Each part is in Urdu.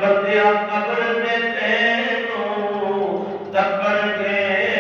بندیا قبر دے تینوں تکڑ کے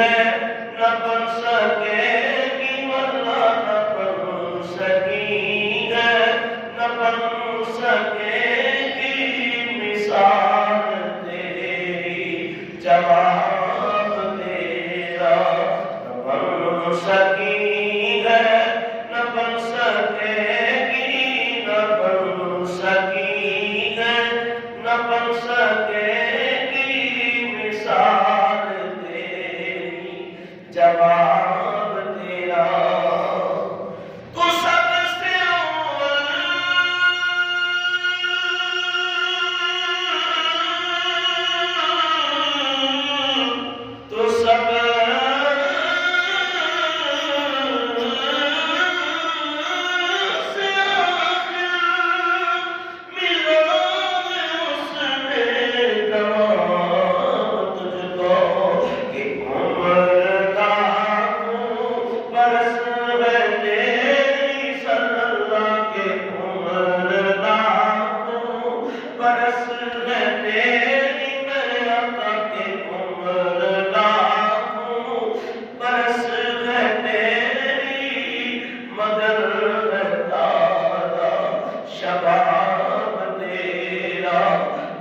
ہے نہ بن سکے گی ورنہ نہ بن سکی ہے نہ بن سکے گی مثال تیری جواب تیرا نہ بن سکی ہے نہ بن سکے گی نہ بن سکی ہے نہ بن سکے گی مثال تیری جواب تیرا تو سب سے اول تو سب سے آخر ملا اس نے جواب تجھ کو کہ عمر برس ہے تیری صلی اللہ کے عمر لاکھوں برس ہے تیری میرے آقا کے عمر لاکھوں برس ہے تیری مگر ہے تارا شباب تیرا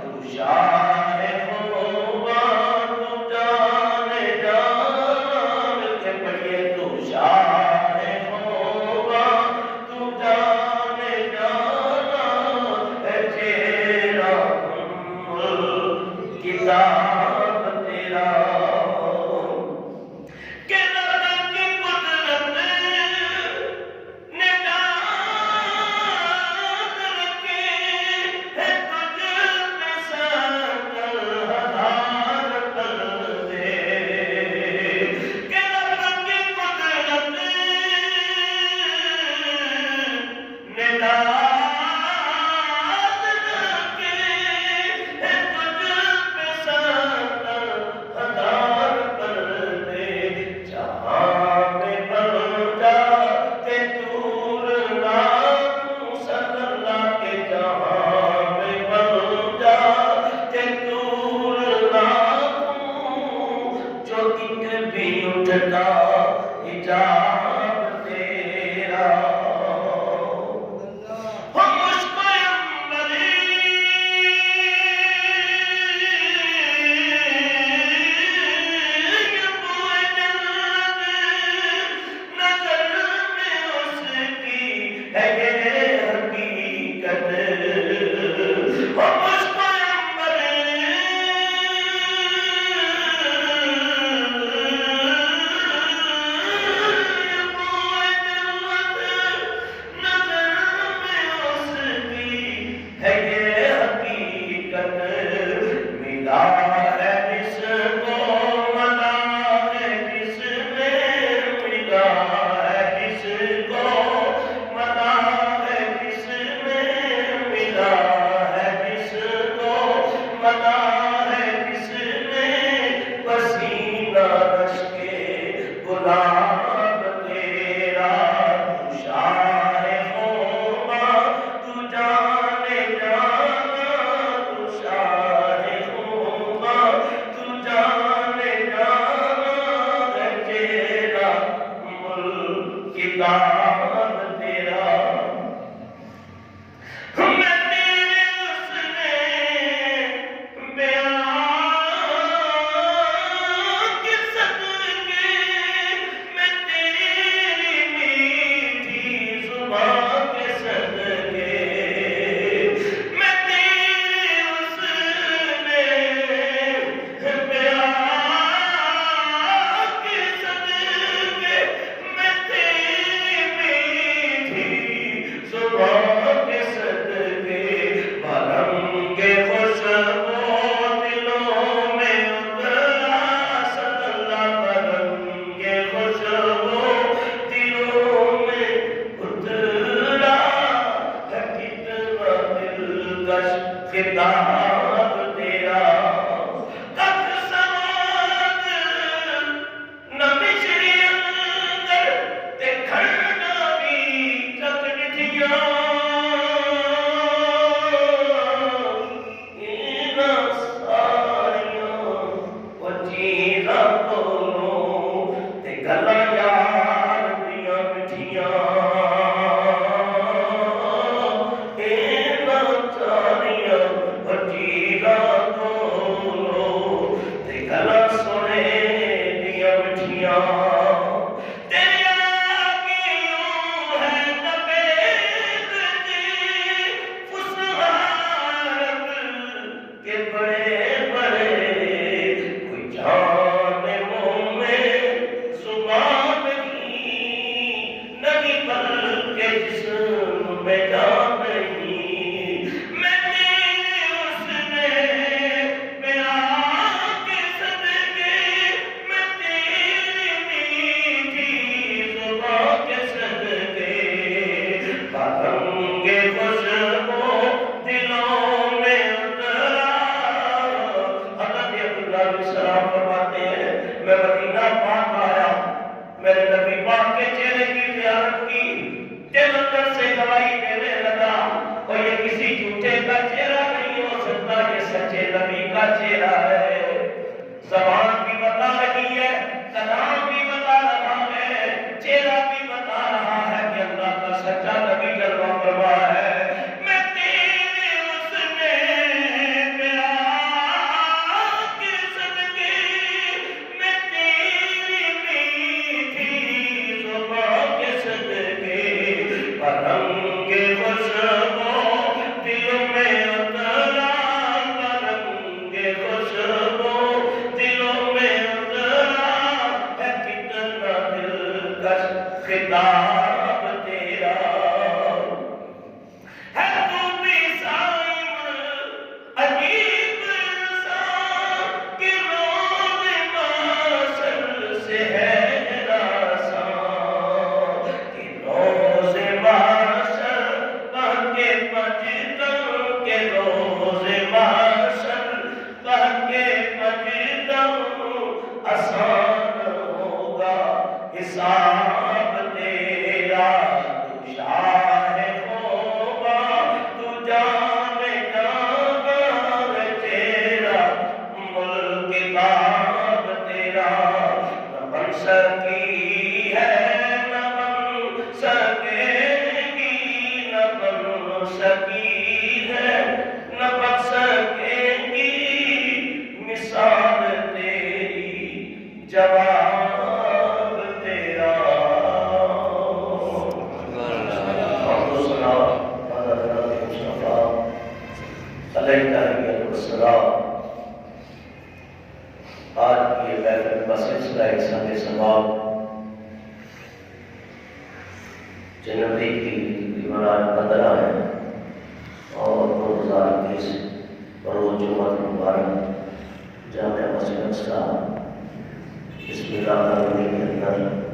تو شاہ ہوگا تو جانے جان کے پڑھیے تو شاہ ہوگا تو جانے جانا ہے تیرا کتاب تیرا کہ رب کی قدرت نے ڈال رکھے ہے تجھ پہ سکل ہزار پردے کہ رب کی قدرت نے ڈال رکھے ہے تجھ پہ سکل ہزار پردے جہاں میں بن جاتے دور لاکھوں صلی اللہ کے جہاں میں بن جاتے دور لاکھوں جو ایک بھی اٹھتا حجاب تیرا ہو مشک عنبری یہ بوئے جنت نظر میں اس کی ہے یہ حقیقت ہو مشک عنبری یہ بوئے جنت نظر میں اس کی ہے یہ حقیقت ملا ہے جس کو ملا ہے جس نے ملا ہے جس کو ملا ہے جس نے ملا ہے جس کو ملا ہے جس نے پسینہ رش کے گلاب تیرا تو شاہ ہوگا تو جانے جانا تو شاہ ہوگا تو جانے جانا ہے تیرا ملک کتاب تیرا میں تیرے اس نے بیان کے صدقے میں تیری میٹھی زبان کے صدقے میں تیرے اس نے بیان کے صدقے میں تیری اٹھیاں تیری آگے یوں ہے تبید جی فسحارت کے بڑے بڑے کوئی جان منہ میں زبان نہیں بلکہ جسم میں جان نہیں میں تیرے حسن بیان کے صدقے میں تیری میٹھی زبان کے صدقے رنگ خوشبو دلوں میں اترا حضرت عبداللہ علیہ السلام فرماتے ہیں میں مدینہ پاک آیا میں نے نبی پاک کے چہرے کی زیارت کی دل اندر سے گواہی دینے لگا اور یہ کسی جھوٹے کا چہرہ نہیں ہو سکتا یہ سچے نبی کا چہرہ ہے زبان بھی بتا رہی ہے کلام بھی بتا رہا ہے چہرہ بھی بتا رہا ہے کہ اللہ کا سچا نبی جلوہ فرما ہے میں تیرے حسن بیان کے صدقے میں تیری میٹھی زبان کے صدقے رنگ خوشبو دل میں اترا رنگ خوشبو دلوں میں اترا ہے کتنا دلکش خطاب تیرا ہے تو بھی صائم عجیب انسان کہ روز محشر سے ہے ہراساں کہ روز محشر بہہ کے پجتوں کہ روز محشر بہہ کے پجتوں آسان ہوگا حساب تیرا تو شاہ ہوگا تو جان جاں تیرا ملک کتاب تیرا نہ بن سکی ہے نہ بن سکے گی نہ بن سکی ہے نہ بن سکے گی مثال تیری جواب تیرا آج کی یہ بیعت کا سلسلہ ایک ساتھ ثواب جنوری کی تقریباً پندرہ ہے اور 2020 بروز جمعہ مبارک جامعہ مسجد اقصی بسم اللہ الرحمن الرحیم کے اندر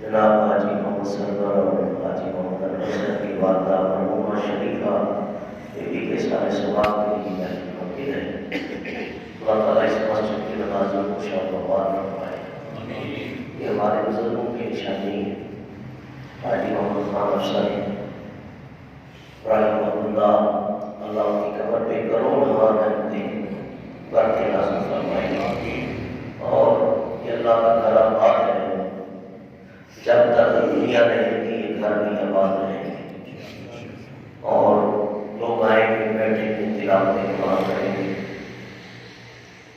جناب حاجی محمد سرور اور حاجی محمد حسین کی والدہ مرحومہ شریفہ بیوی کے سارے ثواب کے لیے ممکن ہے اللہ تعالیٰ اس مسجد کی نمازوں کو شاد و آباد فرمائے یہ ہمارے بزرگوں کی نشانی ہے حاجی محمد خان افسری رحمہ اللہ اللہ کی قبر پہ کروڑ رحمتیں برکتیں نازل فرمائے اور یہ اللہ کا گھر آباد ہے جب تک دنیا رہے گی یہ گھر بھی آباد رہے گی اور لوگ آئیں گے بیٹھیں گے تلاوتیں قرآن کریں گے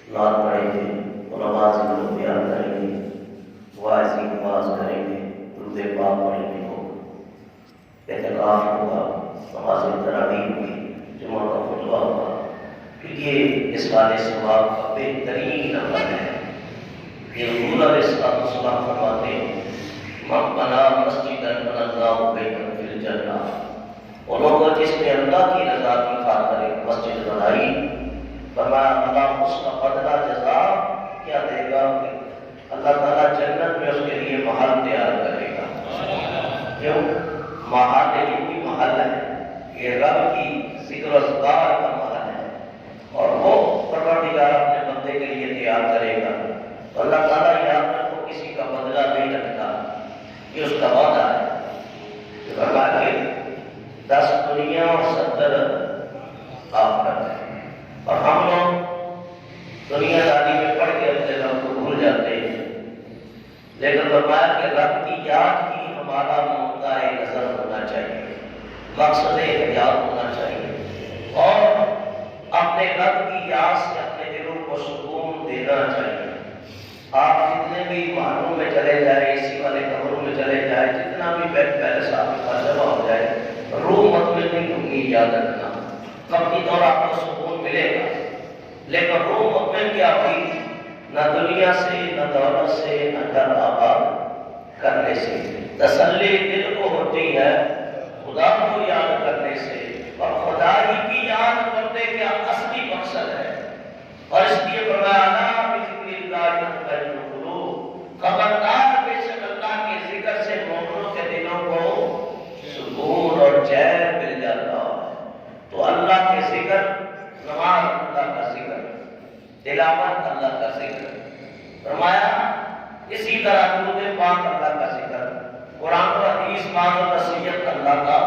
نعت پڑھیں گے علماء ذکر بیان کریں گے واعظی نماز کریں گے درود پاک پڑھیں گے لوگ اعتکاف ہوگا نماز تراویح ہوگی جمعہ کا خطبہ ہوگا کہ یہ اس والے ثواب کا بہترین عمل ہے یہ حضور علیہ السلام فرماتے ہیں من بنا مسجدا بنى الله بيتا في الجنہ انہوں کو جس نے اللہ کی رضا کی خاطر ایک مسجد بنائی فرمایا اللہ اس کا بدلہ جزا کیا دے گا اللہ تعالیٰ جنت میں اس کے لیے محل تیار کرے گا کیوں محل جو بھی محل ہے یہ رب کی ذکر و اذکار کا محل ہے اور وہ پروردگار اپنے بندے کے لیے تیار کرے گا تو اللہ تعالیٰ یہاں پر کو کسی کا بدلہ نہیں رکھتا یہ اس کا وعدہ ہے کہ فرمایا کہ 10 دنیا اور 70 آخرت ہے اور ہم لوگ دنیا داری میں پڑھ کے اپنے رب کو بھول جاتے ہیں لیکن فرمایا کہ رب کی یاد ہی ہمارا مدعا نظر ہونا چاہیے مقصد حیات ہونا چاہیے اور اپنے رب کی یاد سے اپنے دلوں کو سکون دینا چاہیے آپ جتنے یاد رکھنا، وقتی طور آپ کو سکون ملے گا، لیکن روح مطمئن کیا ہوئی؟ نہ دنیا سے، نہ دولت سے، نہ گھر آباد کرنے سے، تسلی دل کو ہوتی ہے خدا کو یاد کرنے سے، اور خدا ہی کی یاد کرنے کا اصلی مقصد ہے۔ اور اس لیے فرمایا نا بذکر اللہ تطمئن القلوب، خبردار بے شک اللہ کے ذکر سے مومنوں کے دلوں کو سکون اور چین مل جاتا ہے۔ تو اللہ کے ذکر، نماز اللہ کا ذکر، تلاوت اللہ کا ذکر، فرمایا اسی طرح درود پاک اللہ کا ذکر، قرآن و حدیث، وعظ و نصیحت اللہ کا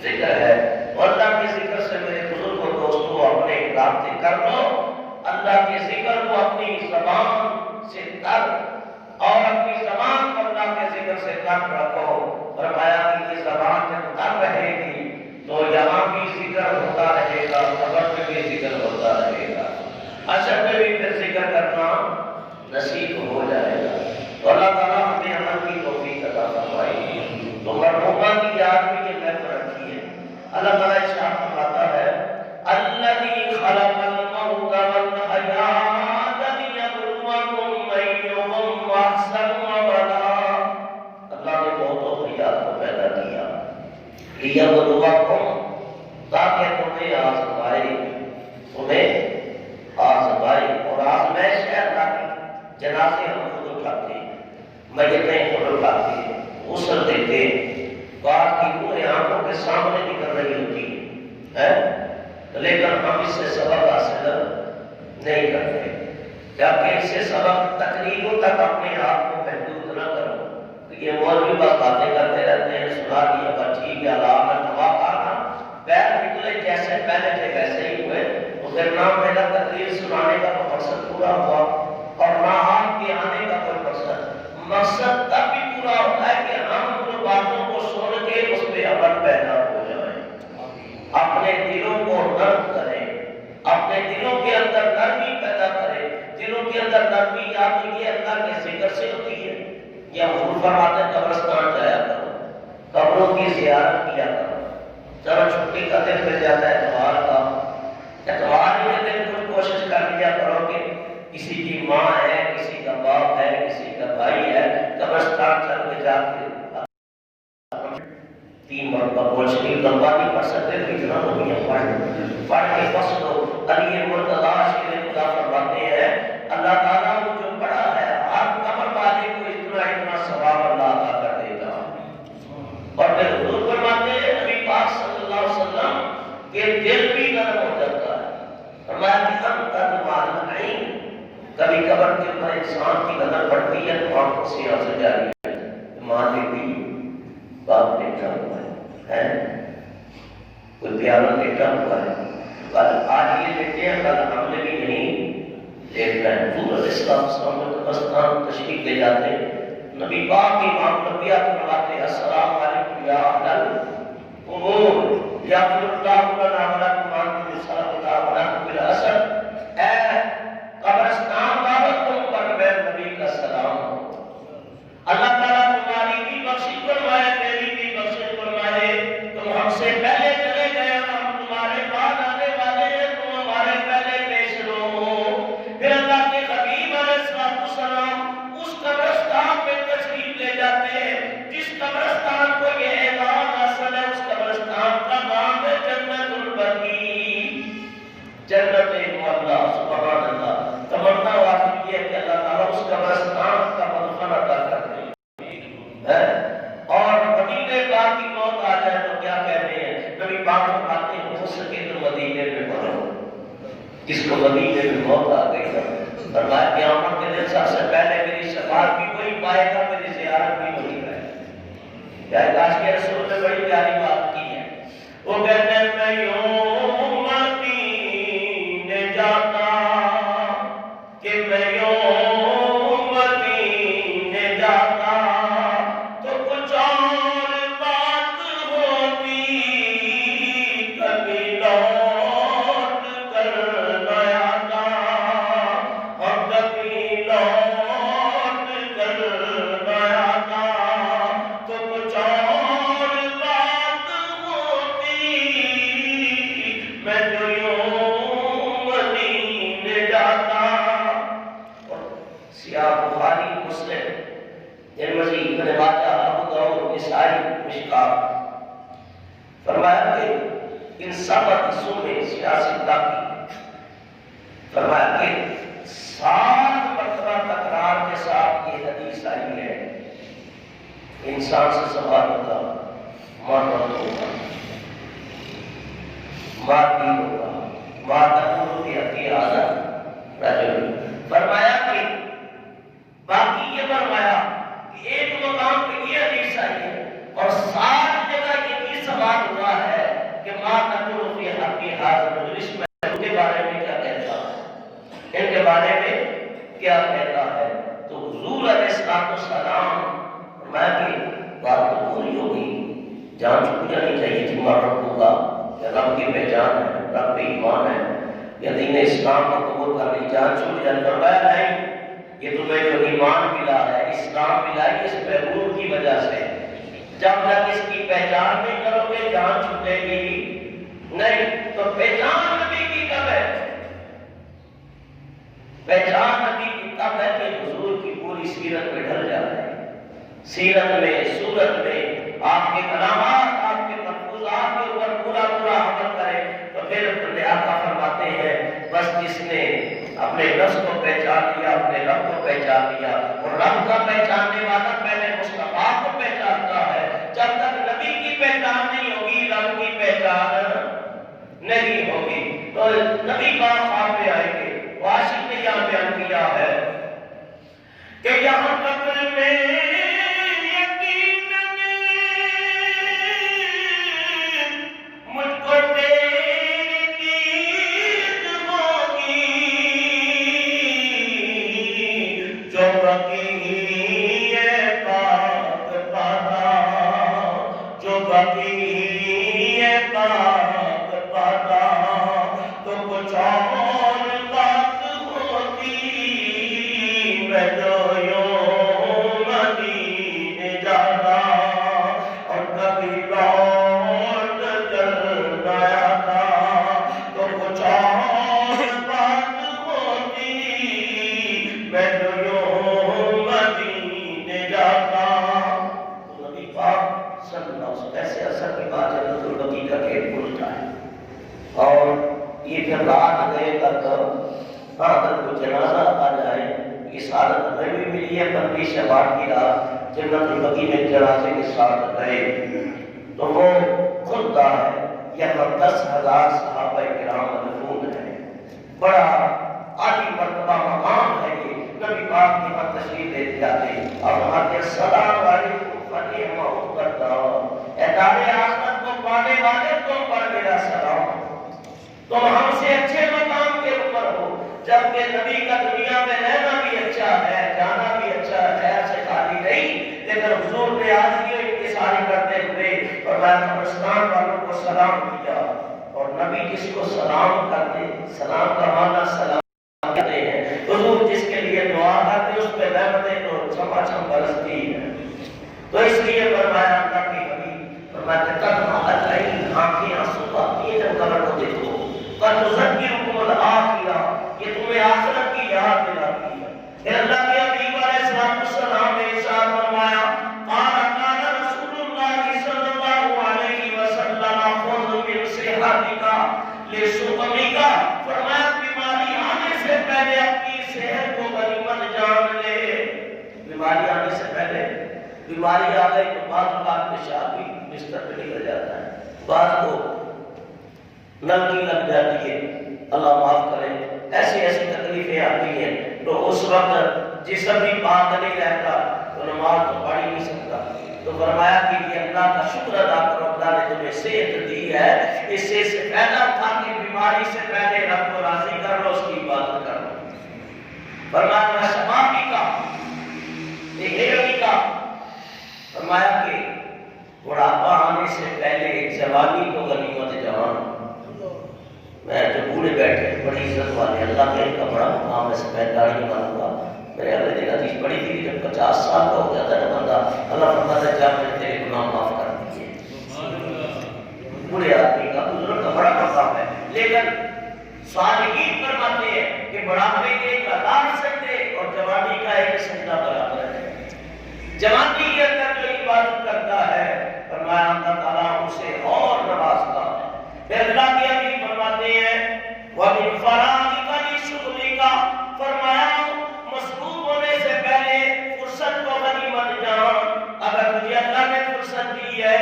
ذکر ہے۔ اور اللہ کے ذکر سے میرے بزرگ و دوستوں اپنے رابطے کر لو، اللہ کے ذکر کو اپنی زبان سے تر، اور اپنی زبان کو اللہ کے ذکر سے تر رکھو۔ فرمایا کہ یہ زبان جب تر رہے گی تو یہاں بھی ذکر ہوتا رہے گا، قبر میں بھی ذکر ہوتا رہے گا، حشر میں بھی پھر ذکر کرنا نصیب ہو جائے گا۔ تو اللہ تعالیٰ ہمیں عمل کی توفیق عطا فرمائے۔ تو مرحومہ کی یاد میں یہ محفل رکھی ہے۔ اللہ تعالیٰ ارشاد فرماتا ہے الذی خلق الموت والحیات لیبلوکم ایکم احسن عملا۔ اللہ نے موت و حیات کو پیدا کیا لیبلوکم، تاکہ تمہیں آزمائے، تمہیں آزمائے۔ اور آزمائش ہے اللہ کی، جنازے ہم خود اٹھاتے ہیں، میتیں خود اٹھاتے ہیں، غسل دیتے ہیں، بعد کی پورے آنکھوں کے سامنے نکل رہی ہوتی ہے، لیکن ہم اس سے سبق حاصل نہیں کرتے۔ جبکہ اس سے سبق تقریروں تک اپنے آپ کو محدود نہ کرو۔ یہ مولوی بس باتیں کرتے رہتے ہیں، سنا دیا بس ٹھیک ہے، اللہ نے دعا کرنا، پیر نکلے جیسے پہلے تھے ویسے ہی ہوئے، تو پھر نہ میرا تقریر سنانے کا کوئی مقصد پورا ہوا، اور نہ آپ کے آنے کا کوئی مقصد تب بھی پورا ہوتا ہے کہ ہم ان باتوں کو سن کے اس پہ عمل پیدا ہو جائے، اپنے دلوں کو نرم کریں، اپنے دلوں کے اندر نرمی پیدا کریں۔ دلوں کے اندر نرمی آتی ہے اللہ کے ذکر سے ہوتی ہے۔ یا حضور فرماتے ہیں قبرستان جایا کرو، قبروں کی زیارت کیا کرو۔ چلو چھٹی کا دن مل جاتا ہے اتوار کا، اتوار کے دن کچھ کوشش کر لیا کرو کہ کسی کی ماں ہے، کسی کا باپ ہے، کسی کا بھائی ہے، قبرستان چل کے جا کے 3 مرتبہ روشنی لمبا نہیں پڑھ سکتے تو اتنا تو نہیں پڑھ کے بس دو۔ علی مرتضیٰ شیر خدا فرماتے ہیں اللہ تعالیٰ نے جو پڑھا ہے ہر قبر والے کو اتنا ثواب اللہ عطا کر دے گا۔ اور پھر حضور فرماتے ہیں نبی پاک صلی اللہ علیہ وسلم کہ دل بھی نرم ہو جاتا ہے۔ فرمایا کہ انت تدمع العین، کبھی قبر کے اوپر انسان کی نظر پڑتی ہے تو آنکھوں سے آنسو جاری ہے، ماں بیٹی، باپ بیٹا ہوا ہے، کوئی پیارا بیٹا ہوا ہے، کل آج یہ بیٹے ہیں، کل ہم نے بھی نہیں لیٹنا ہے۔ حضور علیہ السلام کو قبرستان تشریف لے جاتے ہیں، نبی پاک امام نبیہ فرماتے ہیں السلام علیکم یا اہل القبور یغفر اللہ لنا ولکم وانتم السلام بالاسد۔ اے قبرستان والوں تم پر میں نبی کا سلام ہو، اللہ تعالیٰ تمہاری بھی بخشش فرمائے، میری بھی بخشش فرمائے۔ تم ہم سے پہلے چلے گئے، ہم تمہارے بعد آنے والے ہیں، تم ہمارے پہلے پیش رو۔ پھر اللہ کے حبیب علیہ السلام اس قبرستان پہ تشریف لے جاتے ہیں جس قبرستان کو یہ اعلان حاصل ہے، اس قبرستان کا نام ہے جنت البقیع، جنت معلا۔ سبحان اللہ۔ تمنا واقعی ہے کہ اللہ تعالیٰ اس قبرستان کا مدفن عطا کر دے۔ اور مدینے پاک کی موت آ جائے تو کیا کہتے ہیں، نبی پاک فرماتے ہیں ہو سکے تو مدینے میں مرو۔ جس کو مدینے میں موت آ گئی فرمایا قیامت کے دن سب سے پہلے میری شفاعت بھی وہی پائے گا، میری زیارت بھی وہی ہے۔ کیا کاش کے رسول نے بڑی پیاری بات کی ہے، وہ کہتے ہیں میں یوں مدینے جاتا کہ میں یوں مدینے جاتا تو کچھ اور بات ہوتی، کبھی لوٹ کر نہ آتا، ہم کبھی لوٹ کر نہ آتا تو کچھ اور بات ہوتی، ترمذی، ابن ماجہ، ابو داؤد، نسائی، مشکات۔ فرمایا کہ ان سب حدیثوں میں سیاست کی فرمایا کہ 7 مرتبہ تکرار کے ساتھ یہ حدیث آئی ہے، انسان سے سوال ہوگا، مرد ہوگا، مادی ہوگا، مادر کی عادت رجل۔ فرمایا کہ باقی یہ فرمایا کہ ایک مقام پہ یہ حدیث آئی ہے اور 7 جگہ یہ بھی سوال ہوا ہے کہ ماں تقول فی حقی حاضر مجلس میں ان کے بارے میں کیا کہتا ہے، ان کے بارے میں کیا کہتا ہے۔ تو حضور علیہ السلام میں کہ بات تو پوری ہوگی، جان چھوٹ جانی چاہیے تھی رب کا کہ رب کی پہچان ہے، رب پہ ایمان ہے، یا دین اسلام کو قبول کرنی، جان چھوٹ جانی۔ فرمایا نہیں، یہ تمہیں جو ایمان ملا ہے، اسلام ملا ہے، اس محبوب کی وجہ سے، جب تک اس کی پہچان نہیں کرو گے جان چھوٹے گی نہیں۔ تو پہچان نبی کی کب ہے؟ پہچان نبی کی تب ہے کہ حضور کی پوری سیرت میں ڈھل جائے، سیرت میں، صورت میں، آپ کے کلامات، آپ کے ملفوظات کے اوپر پورا عمل کرے۔ تو پھر اپنے آقا فرماتے ہیں بس جس نے اپنے نفس کو پہچان لیا، اپنے رب کو پہچان لیا، اور رب کا پہچاننے والا پہلے مصطفیٰ کو پہچانتا ہے۔ جب تک نبی کی پہچان نہیں ہوگی، رب کی پہچان نہیں ہوگی۔ تو نبی پاک آپ پہ آئیں گے، واشق نے یہاں بیان کیا ہے کہ یہاں قبر میں جنت البقیع میں جنازے کے ساتھ گئے تو وہ خودتا ہے، یہاں 10,000 صحابہ کرام مدفون ہیں، بڑا عالی مرتبہ مقام ہے یہ۔ نبی پاک کی یہاں تشریف لے جاتے اور وہاں کے السلام علیکم فتح محبت، اے دار آخرت کو پانے والے تم پر میرا سلام، تم ہم سے اچھے مقام کے اوپر ہو، جبکہ نبی کا دنیا میں رہنا بھی اچھا ہے، جانا بھی اچھا ہے، خیر سے خالی نہیں، لیکن حضور نے آج یہ انتصاری کرتے ہوئے فرمایا قبرستان والوں کو سلام کیا، اور نبی جس کو سلام کرتے، سلام کا معنی سلام کہتے ہیں، حضور جس کے لیے دعا کرتے اس پہ رحمتیں تو چھما چھم برستی ہے۔ تو اس لیے فرمایا اللہ کی حبیب فرمایا کہ تنہا العین، آنکھیں آنسو آتی ہیں جب قبر کو دیکھو، قد تذکرکم الآخرہ، یہ تمہیں آخرت کی یاد دلاتی ہے۔ پھر اللہ کے حبیب علیہ السلام نے ارشاد فرمایا قال رسول اللہ صلی اللہ علیہ وسلم خذ من صحتک لسقمک، فرمایا بیماری آنے سے پہلے اپنی صحت کو غنیمت جان لے۔ بیماری آنے سے پہلے، بیماری آ گئی تو بعض اوقات پیشاب بھی بستر پہ نکل جاتا ہے، بعض کو نلکی لگ جاتی ہے، اللہ معاف کرے، ایسی تکلیفیں آتی ہیں، تو اس وقت جسم بھی پاک نہیں رہتا تو نماز تو پڑھ ہی نہیں سکتا۔ تو فرمایا کہ یہ اللہ کا شکر ادا کرو، اللہ نے تمہیں صحت دی ہے، اس سے فائدہ اٹھا کے بیماری سے پہلے رب کو راضی کر لو، اس کی عبادت کر لو۔ فرمایا شبابی کا، ہیرمی کا، فرمایا کہ بڑھاپا آنے سے پہلے جوانی کو غنیمت جان۔ میں جو بوڑھے بیٹھے بڑی عزت والے، اللہ کے ان کا بڑا مقام ہے، سفید داڑھی بنوں گا۔ میں نے اگلے دن حدیث پڑھی تھی، جب 50 سال کا ہو جاتا ہے نا بندہ، اللہ فرماتا ہے جا میں نے تیرے گناہ معاف کر دیے۔ بوڑھے آدمی کا، بزرگ کا بڑا مقام ہے، لیکن صالحین فرماتے ہیں کہ بڑھاپے کے ایک ہزار سجدے اور جوانی کا ایک سجدہ برابر ہے۔ جوانی کے اندر جو عبادت کرتا ہے فرمایا اللہ تعالیٰ اسے اور نوازتا ہے۔ پھر اللہ کے حبیب فرماتے ہیں وَمِنْ فَرَاغِكَ لِشُغْلِكَ، فرمایا مصروف ہونے سے پہلے فرصت کو غنیمت جان۔ اگر تجھے اللہ نے فرصت دی ہے،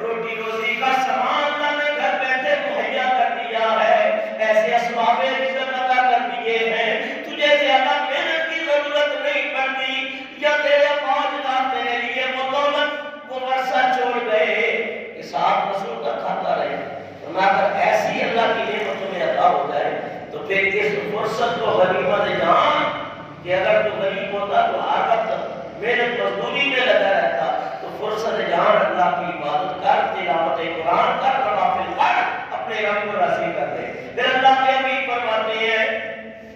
روٹی روزی کا سامان اللہ نے گھر بیٹھے مہیا کر دیا ہے، ایسے اسباب رزق عطا کر دیے ہیں، تجھے زیادہ محنت کی ضرورت نہیں پڑتی، یا تیرے موجودات تیرے لیے وہ دولت وہ ورثہ چھوڑ گئے کہ ساتھ رسول کا کھاتا رہے۔ اگر ایسی اللہ کی نعمت تمہیں عطا ہو جائے تو پھر اس فرصت کو غنیمت جان کہ اگر تو غریب ہوتا تو ہر وقت محنت مزدوری میں لگا رہتا، تو فرصت جان اللہ کی عبادت کر، تلاوت قرآن کر، نوافل پڑھ، اپنے رب کو راضی کر دے۔ پھر اللہ کے حبیب فرماتے ہیں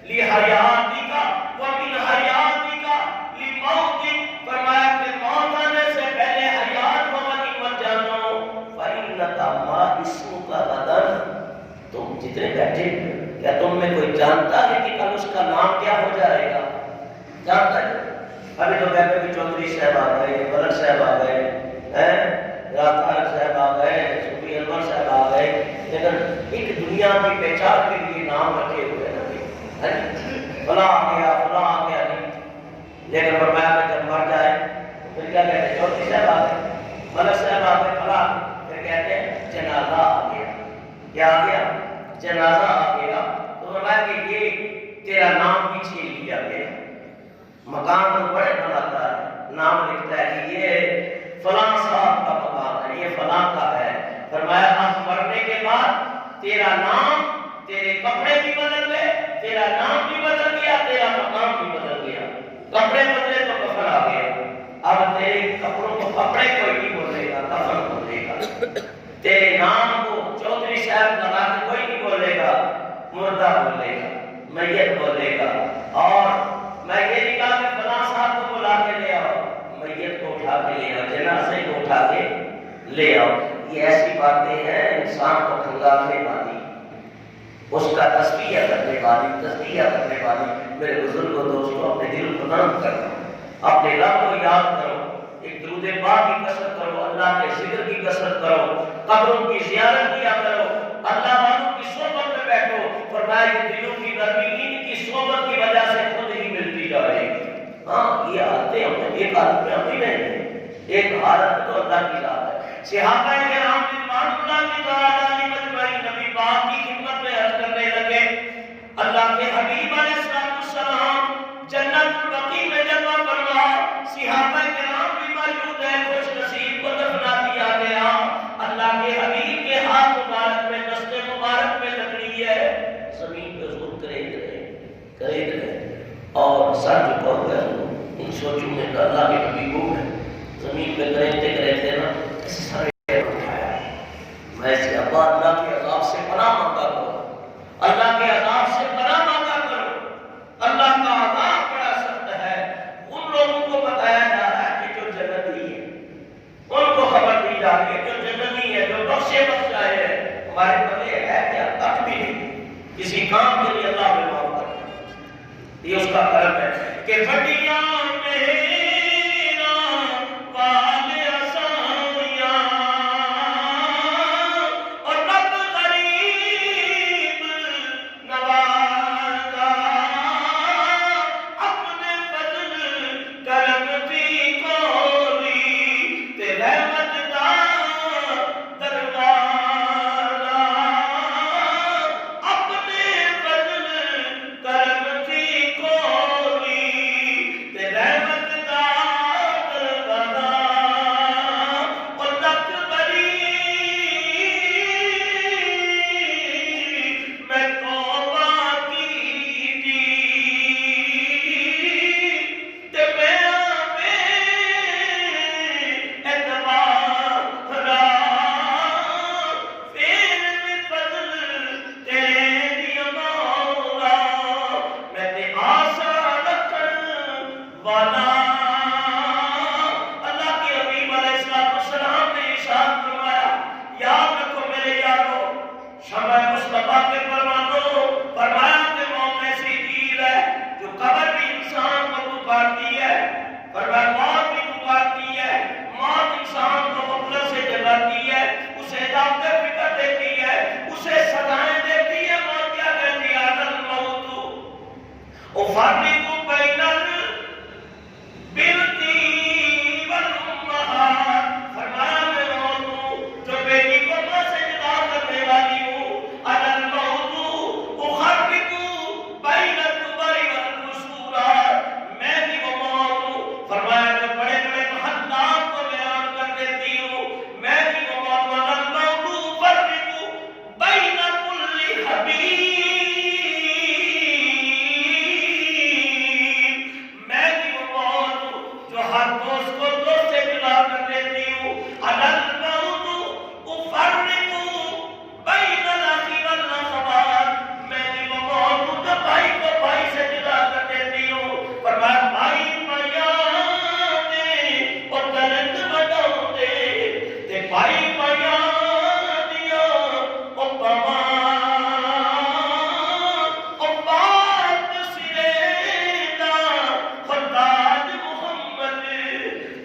لِحَيَاتِكَ وَمِنْ حَيَاتِكَ لِمَوْتِكَ، فرمایا کہ موت آنے سے پہلے حیات کو غنیمت جانو۔ فَإِنَّكَ مَا اسْمُكَ غَدًا، تم جتنے بیٹھے کیا تم میں کوئی جانتا ہے کہ کل اس کا نام کیا ہو جائے گا؟ جانتا ہے؟ ابھی تو بیٹھے بھی چودھری صاحب آ گئے، ملک صاحب آ گئے، رات طارق صاحب آ گئے، صوفی انور صاحب آ گئے، لیکن ایک دنیا کی پہچان کے لیے نام رکھے ہوئے ہیں، فلاں آ گیا فلاں آ گیا نہیں، لیکن فرمایا کہ جب مر جائے تو پھر کیا کہتے ہیں؟ چودھری صاحب آ گئے، ملک صاحب آ گئے، فلاں، پھر کہتے ہیں جنازہ آ گیا۔ کیا آ گیا؟ جنازہ آ گیا۔ تو فرمایا کہ یہ تیرا نام پیچھے لیا گیا، مکان تو بڑے بناتا ہے، نام لکھتا ہے کہ یہ فلاں صاحب کا مکان ہے، یہ فلاں کا ہے۔ فرمایا آپ مرنے کے بعد تیرا نام، تیرے کپڑے بھی بدل گئے، تیرا نام بھی بدل گیا، تیرا مقام بھی بدل گیا۔ کپڑے بدلے تو کفن آ گیا، اب تیرے کپڑوں کو کپڑے کوئی نہیں بولے گا، کفن بولے گا۔ تیرے نام کو چودھری صاحب لگا کے کوئی نہیں بولے گا، مردہ بولے گا، میت بولے گا۔ اور میں یہ نہیں کہا کہ فلاں صاحب کو بلا کے لے آؤ، میت کو اٹھا کے لے آؤ، جنازے کو اٹھا کے لے آؤ۔ یہ ایسی باتیں ہیں انسان کو کھنگالنے والی، اس کا تسبیح کرنے والی، تسبیح کرنے والی۔ میرے بزرگوں دوستوں، اپنے دل کو نرم کرو، اپنے رب کو یاد کرو، ایک درود پاک کی کثرت کرو، اللہ کے ذکر کی کثرت کرو، قبروں کی زیارت کیا کرو، اللہ والوں کی صحبت میں بیٹھو۔ فرمایا کہ دلوں کی نرمی ان کی صحبت کی وجہ سے خود ہی ملتی جائے گی۔ ہاں یہ حالتیں ہمیں ایک حالت میں ہم ہی نہیں ہیں، ایک حالت تو اللہ کی ذات ہے۔ صحابہ کرام رضوان اللہ تعالیٰ علیہم اجمعین نبی پاک کی خدمت میں عرض کرنے لگے، اللہ کے حبیب علیہ السلام جنت البقیع میں جلوہ فرما، صحابہ کرام بھی موجود ہیں، خوش نصیب کو دفنا دیا گیا۔ اللہ کے حبیب کے ہاتھ مبارک میں، دست مبارک میں لکڑی ہے، زمین پہ زور کریت رہے اور سر جھکا ہوا ہے۔ ان سوچوں میں کہ اللہ کے نبی کو ہے، زمین پہ کریتے نا ایسے سارے اٹھایا، میں سے ابا اللہ کے عذاب سے پناہ مانگا کرو، اللہ کے عذاب سے پناہ مانگا کرو، اللہ کا عذاب بڑا سخت ہے۔ ان لوگوں کو بتایا جا رہا ہے کہ جو جنتی ہے، ان کو خبر دی جا رہی ہے جو جنتی ہے، جو بخشے بخشائے ہے، ہمارے پلے ہے کیا؟ تک بھی نہیں، کسی کام کے لیے اللہ میں معاف کرتا ہے، یہ اس کا کرم ہے کہ فٹیاں میرا وال اسائیاں اور رب غریب نوازا، اپنے فضل کرم کی کولی تے رحمت دا دروازہ، اپنے فضل کرم کی کولی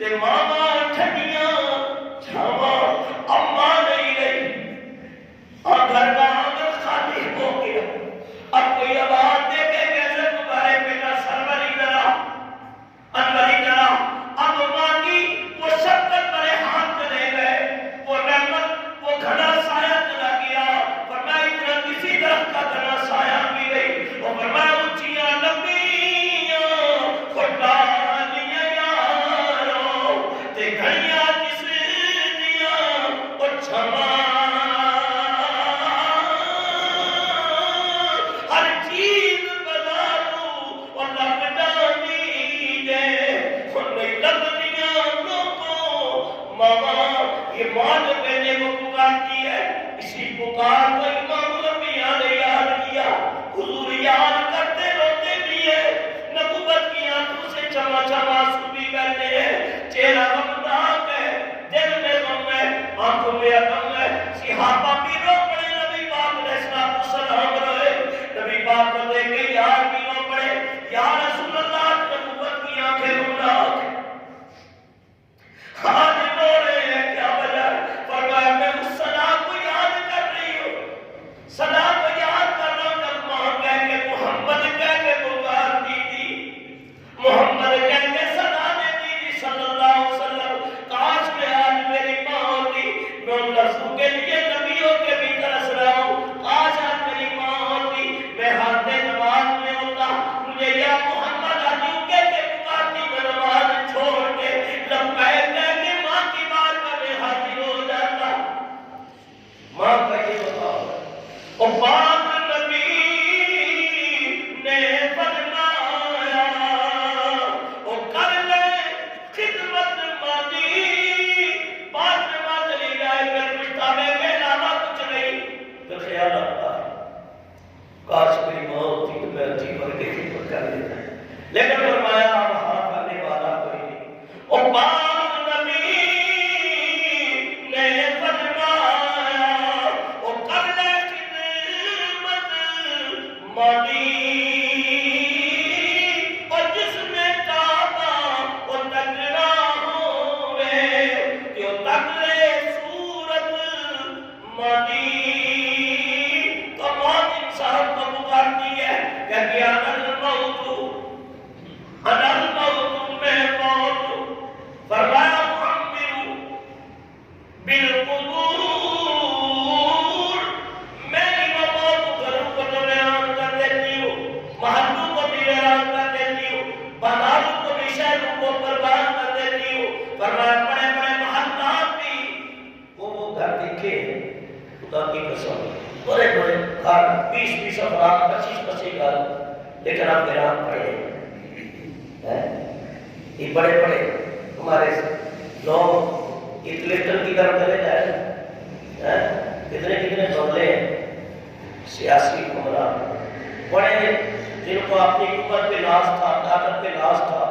تے ماما ٹھنڈیاں چھاواں اما نہیں رہی اور گھر کا آنگن خالی ہو گیا. اب کوئی آواز دے کے کیسے تمہارے بیٹا سرور ادھر آ انور ادھر آ. اب ماں کی وہ شفقت بڑے ہاتھ چلے گئے, وہ رحمت وہ گھنا سایہ چلا گیا. فرمایا اتنا کسی درخت کا گھنا سایہ بھی نہیں. اور فرمایا اونچیاں لمبیاں کھٹالیاں یارو تے گھڑیاں جس دیاں وہ چھما ہر چیز بنا لوں اور لگ جانی دے خود نہیں لگنیاں لوگوں. ماما یہ ماں جو بیٹے کو پکارتی ہے, اسی پکار کو امام الانبیاء نے یاد کیا. حضور یاد کرتے روتے بھی ہے, نبوت کی آنکھوں سے چما چما آنسو بھی بہتے ہیں. چہرہ غمناک ہے, دل میں غم ہے, آنکھوں میں غم ہے. صحابہ بھی رو پڑے, نبی پاک علیہ السلام روئے. نبی پاک کو دیکھ کے یار بھی رو پڑے, یا رسول اللہ نبوت کی آنکھیں غمناک ہیں, آج رو رہے ہیں, کیا وجہ ہے؟ فرمایا میں اس صدا کو یاد کر رہی ہوں, صدا کو یاد کر رہا ہوں جب ماں کہہ کے محمد کہہ کے پکارتی تھی, محمد کہہ کے صدا دیتی تھی صلی اللہ علیہ وسلم. کاش میں آج میری ماں ہوتی, میں ان لفظوں کے لیے نبیوں کے بھی ترس رہا ہوں. کاش آج میری ماں ہوتی, میں حد نماز میں ہوتا, مجھے یا محمد آجو کہہ کے پکارتی, میں نماز چھوڑ کے لبیک کہہ کے ماں کی بارگاہ میں حاضر ہو جاتا. ماں کا یہ بتاؤ اور پاک نبی نے فرمایا او کر لے خدمت مادی, بات میں چلی جائے پھر پچھتاوے کے علاوہ کچھ نہیں. تو خیال آتا ہے کاش میری ماں ہوتی تو میں اچھی بھر کے خدمت کر لیتا, لیکن فرمایا وہاں کرنے والا کوئی نہیں. اور پاک نبی نے فرمایا او کر لے خدمت مادی, اور جس میں کعبہ او تکنا ہوئے کہ او تکلے صورت مادی. تو موت انسان کو پکارتی ہے, کہتی ہے انا الموت میں موت. فرمایا معمر بالقبور, میں بھی موت گھروں کو تو ویران کر دیتی ہوں, محلوں کو بھی ویران کر دیتی ہوں, بازاروں کو بھی شہروں کو برباد کر دیتی ہوں. فرمایا بڑے بڑے محلات بھی وہ گھر دیکھے خدا کی قسم, بڑے بڑے گھر 20 افراد 25 گھر, لیکن آپ ویران پڑے ہیں. یہ بڑے بڑے ہمارے لوگ یہ کلکٹر کی طرف چلے جائے, کتنے کتنے بنگلے ہیں, سیاسی حکمران بڑے جن کو اپنی حکومت پہ ناز تھا, طاقت پہ ناز تھا,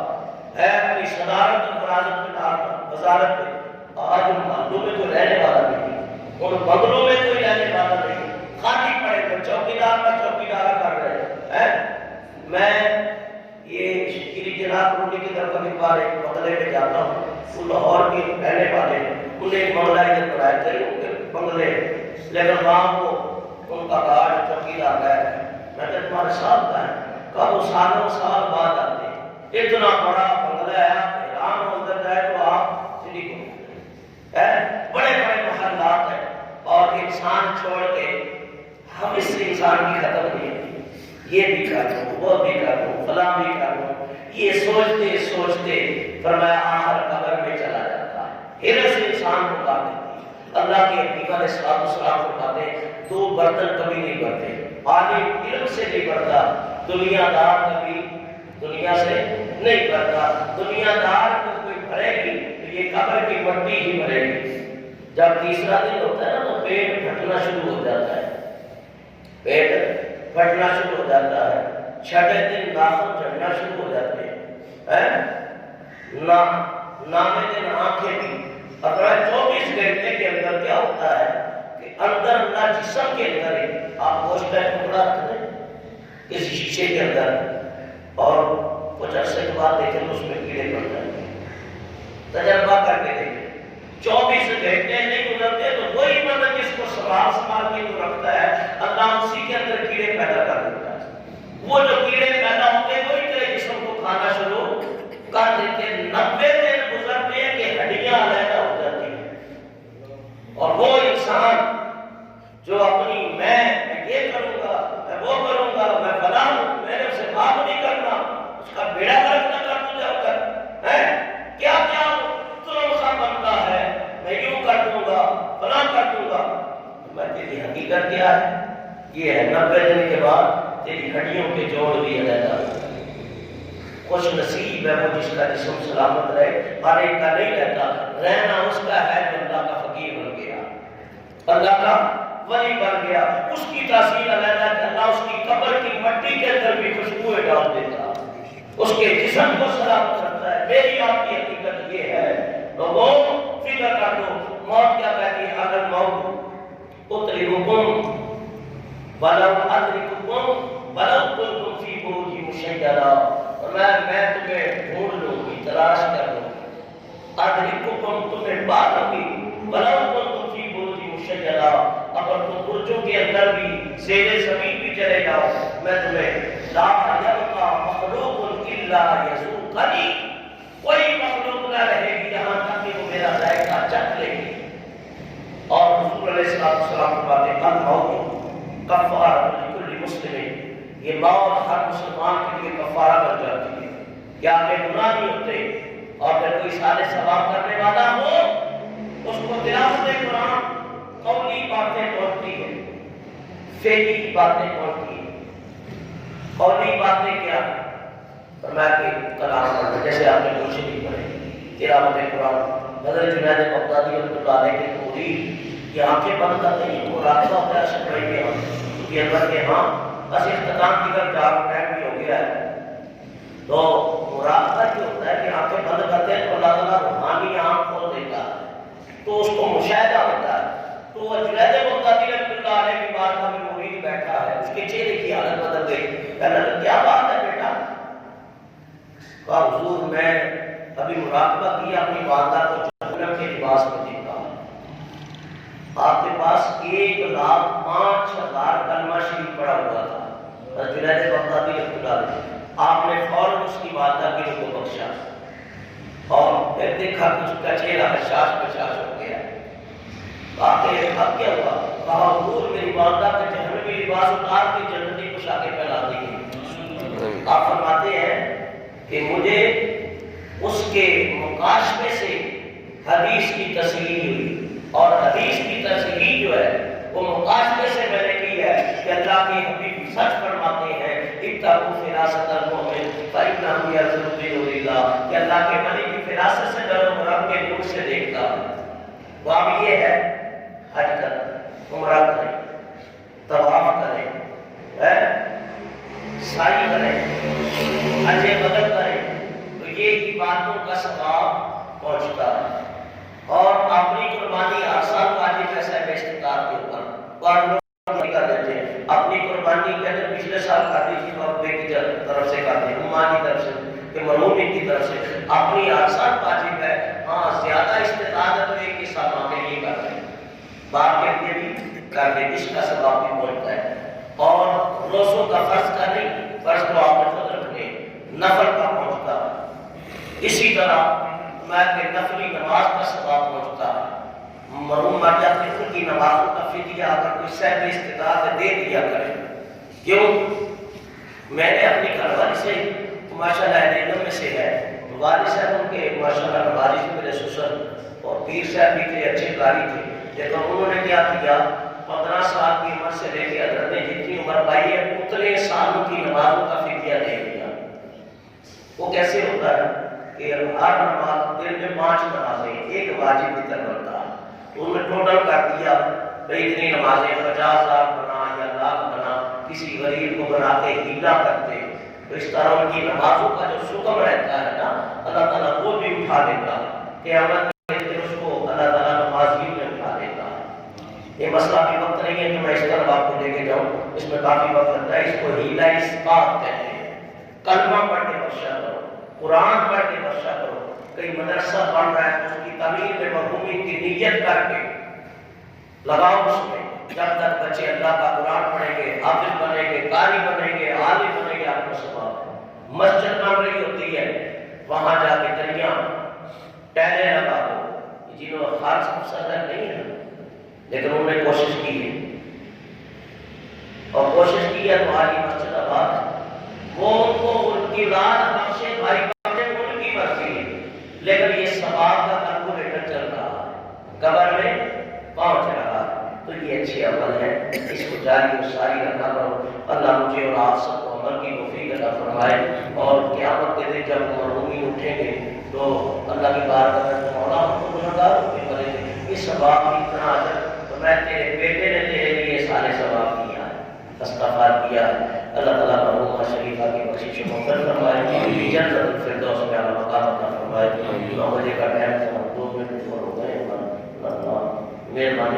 اپنی صدارت اور فرازت پہ ناز تھا, وزارت پہ. آج ان محلوں میں کوئی رہنے والا نہیں, ان بنگلوں میں کوئی رہنے والا نہیں, خالی پڑے ہوئے چوکیدار کا چوکیدار کر رہے ہیں. میں یہ شکری جناب روڈی کی طرف کبھی بار ایک بنگلے میں جاتا ہوں, وہ لاہور کے رہنے والے, انہیں ایک بنگلہ ادھر بنائے تھے بنگلے, لیکن وہاں کو ان کا گارڈ چوکیدار ہے. میں نے تمہارے ساتھ ہے, کہا وہ سالوں سال بعد آتے ہیں, اتنا بڑا بنگلہ ہے, حیران ہو اندر جائے تو آپ سری کو بڑے بڑے محلات ہیں. اور انسان چھوڑ کے ہم اس سے انسان کی ختم نہیں ہے, یہ بھی کر دوں, وہ بھی کر دوں, فلاں بھی کر دوں, یہ سوچتے سوچتے فرمایا آخر قبر میں چلا جاتا ہے. ہرس انسان کو کاٹ دیتی ہے. اللہ کے حبیب علیہ السلام فرماتے ہیں 2 برتن کبھی نہیں بھرتے, عالم علم سے نہیں بھرتا, دنیا دار کبھی دنیا سے نہیں بھرتا. دنیا دار کو کوئی بھرے گی تو یہ قبر کی مٹی ہی بھرے گی. جب تیسرا دن ہوتا ہے نا تو پیٹ پھٹنا شروع ہو جاتا ہے, پیٹ پھٹنا شروع ہو جاتا ہے. 6 دن ناخن جھڑنا شروع ہو جاتے ہیں, نامے دن آنکھیں بھی. اگر 24 گھنٹے کے اندر کیا ہوتا ہے کہ اندر اللہ جسم کے اندر ہی آپ گوشت کا ٹکڑا رکھ دیں کسی شیشے کے اندر, اور کچھ عرصے کے بعد دیکھیں تو اس میں کیڑے پڑ جائیں گے. تجربہ کر کے دیکھیں، 24 گھنٹے نہیں گزرتے تو وہی بندہ جس کو سنبھال کے جو رکھتا ہے، اللہ اسی کے اندر کیڑے پیدا کر دیتا ہے۔ وہ جو کیڑے پیدا ہوتے ہیں وہی تیرے جسم کو کھانا شروع کر دیتے ہیں۔ 90 دن گزرتے ہیں کہ ہڈیاں علیحدہ ہو جاتی ہیں، اور وہ انسان جو اپنی میں یہ کروں گا، میں وہ کروں گا، میں فلاں ہوں، میں نے اسے معاف نہیں کرنا، اس کا بیڑا غرق نہ کر دوں جا کر، کیا کیا ظلم خواہ بنتا ہے، میں یوں کر دوں گا، فلاں کر دوں گا۔ میں تیری حقیقت کیا ہے؟ یہ ہے 90 دن کے بعد تیری ہڈیوں کے جوڑ بھی علیحدہ ہو۔ خوش نصیب ہے وہ جس کا جسم سلامت رہے، ہر ایک کا نہیں رہتا، رہنا اس کا ہے جو اللہ کا فقیر بن گیا، اللہ کا ولی بن گیا۔ اس کی تاثیر علیحدہ کہ اللہ اس کی قبر کی مٹی کے اندر بھی خوشبوئیں ڈال دیتا، اس کے جسم کو سلامت رکھتا ہے۔ میری آپ کی حقیقت یہ ہے، لوگوں فکر کر دو، موت کیا کہتی ہے؟ اگر موت اطلبکم ولو ادرککم ولو کنتم فی بروج مشیدہ، اور میں تمہیں ڈھونڈ لوں گی، تلاش کر لوں گی، ادرککم تمہیں پا لوں گی، ولو کنتم فی بروج مشیدہ، اگر تم برجوں کے اندر بھی زیر زمین بھی چلے جاؤ، میں تمہیں لا یبقى مخلوق الا یذوقنی، کوئی مخلوق نہ رہے گی یہاں تک کہ وہ میرا ذائقہ چکھ لے گی۔ اور حضور علیہ السلام فرماتے ہیں الموت کفارۃ لکل مسلم، یہ موت ہر مسلمان کے لیے کفارہ بن جاتی ہے کہ آپ کے گناہ نہیں ہوتے، اور اگر کوئی صالح ثواب کرنے والا ہو اس کو تلاوت قرآن قولی باتیں پہنچتی ہیں، فعلی باتیں پہنچتی ہیں۔ قولی باتیں کیا ہے؟ فرمایا کہ کلام پڑھنا، جیسے آپ نے مرشدی پڑھی، تلاوت قرآن۔ حضرت جنید بغدادی رحمۃ اللہ علیہ کے مرید کی آنکھیں بند کرتے ہیں، مراقبہ ہوتا ہے اشرف بھائی کے ہاں، کیونکہ انور کے ہاں بس اختتام کی طرف جا ٹائم بھی ہو گیا ہے، تو مراقبہ یہ ہوتا ہے کہ آنکھیں بند کرتے ہیں تو اللہ تعالیٰ روحانی آنکھ کھول دیتا ہے، تو اس کو مشاہدہ ہوتا ہے۔ تو جنید بغدادی رحمۃ اللہ علیہ کی بات میں مرید بیٹھا ہے، اس کے چہرے کی حالت بدل گئی، کہنے لگا کیا بات ہے بیٹا؟ کہا حضور میں ابھی مراقبہ کیا اپنی والدہ کو جہنم کے لباس میں دیکھا، آپ کے پاس 1,05,000 کلمہ شریف پڑا ہوا تھا، جنید بغدادی رحمۃ اللہ علیہ، آپ نے فوراً اس کی والدہ کے لیے کو بخشا، اور پھر دیکھا کہ اس کا چہرہ حشاش بشاش ہو گیا۔ اب کیا ہوا؟ کہا حضور میری والدہ کا جہنمی لباس اتار کے جنتی پوشاکیں پہنا دی گئی۔ آپ فرماتے ہیں کہ مجھے اس کے مکاشفے سے حدیث کی تصحیح ہوئی، اور حدیث کی تصحیح جو ہے وہ مکاشفے سے میں نے کی ہے کہ اللہ کے حبیب سچ فرماتے ہیں اتقوا فراست المؤمن فإنه ينظر بنور اللہ، کہ اللہ کے ولی کی فراست سے ڈرو، رب کے نور سے دیکھتا ہے۔ وہ اب یہ ہے حج کریں، عمرہ کریں، طواف کریں، سعی کریں، حج بدر کریں، تو یہ عبادتوں کا ثواب پہنچتا ہے۔ اور اپنی قربانی ہر سال واجب ہے صاحب استطاعت کے اوپر، اور لوگ کر دیتے ہیں اپنی قربانی کہتے ہیں پچھلے سال کر دی تھی اور بیٹی کی طرف سے کر دی، اماں کی طرف سے کہ مرحوم کی طرف سے، اپنی ہر سال واجب ہے۔ ہاں زیادہ استطاعت ہے تو ایک حصہ ماں کے لیے کر دیں، باپ کے لیے بھی کر دیں، اس کا ثواب بھی پہنچتا ہے۔ اور روزوں کا فرض کا نہیں، فرض تو آپ نے خود رکھنے، نفل کا پہنچتا ہے۔ اسی طرح میں کہ نفلی نماز کا ثواب پہنچتا ہے، مرحوم مر جاتے ہیں ان کی نمازوں کا فدیہ اگر کوئی صاحب استطاعت دے دیا کرے۔ کیوں؟ میں نے اپنی گھر والی سے ماشاء اللہ علم میں سے ہے، والد صاحب ان کے ماشاء اللہ والد سے میرے سسر اور پیر صاحب بھی تھے، اچھے قاری تھے، لیکن انہوں نے کیا کیا 15 سال کی عمر سے لے کے حضرت نے جتنی عمر پائی ہے اتنے سالوں کی نمازوں کا فدیہ دے دیا۔ وہ کیسے ہوتا ہے کہ ہر نماز دن میں 5 نمازیں، ایک واجب وتر بنتا ہے، تو انہوں نے ٹوٹل کر دیا بھائی اتنی نمازیں 50,000 بنا یا لاکھ بنا، کسی غریب کو بنا کے ہیلا کرتے، تو اس طرح ان کی نمازوں کا جو سکم رہتا ہے نا اللہ تعالیٰ وہ بھی اٹھا دیتا ہے، قیامت کے دن اس کو اللہ تعالیٰ نمازیوں میں اٹھا دیتا ہے۔ یہ مسئلہ بھی وقت نہیں ہے کہ میں اس طرح آپ کو لے کے جاؤں، اس میں کافی وقت لگتا ہے، اس کو ہیلا اسقاط کہتے ہیں۔ کلمہ پڑھ کے بخشا کرو، قرآن پڑھ کے بخشا کرو، کئی مدرسہ پڑھ رہا ہے تو اس کی تعمیر میں مرحومین کی نیت کر کے لگاؤ اس میں. جب تک بچے اللہ کا قرآن پڑھیں گے، حافظ بنیں گے، قاری بنیں گے، عالم بنیں گے، آپ کو ثواب ہے. مسجد بن رہی ہوتی ہے، وہاں جا کے دریا ٹہلے لگا دو. جنہوں خاص مسئلہ نہیں ہے لیکن انہوں نے کوشش کی ہے اور کوشش کی ہے تو آج مسجد آباد ہے. وہ ان کو ان کی رات بخشے، بھائی بخشے، ان کی مرضی ہے، لیکن یہ ثواب کا کیلکولیٹر چل رہا ہے، قبر میں پہنچ رہا ہے. تو یہ اچھی عمل ہے، اس کو جاری و ساری رکھا کرو. اللہ مجھے اور آپ سب کو عمل کی توفیق عطا فرمائے. اور قیامت کے دن جب مرحومین اٹھیں گے تو اللہ کی بارگاہ میں مولا ہم کو گنہگاروں پہ کریں گے. اس ثواب کی اتنا اجر تو میں تیرے بیٹے نے تیرے لیے سارے ثواب کیا ہے، استغفار کیا ہے. اللہ تعالیٰ مرحومہ شریفہ کی بخشش و مغفرت فرمائے، جنت الفردوس میں اعلیٰ مقام عطا فرمائے. 9 بجے کا ٹائم تھا، 2 منٹ اوپر ہو گئے. اللہ مہربانی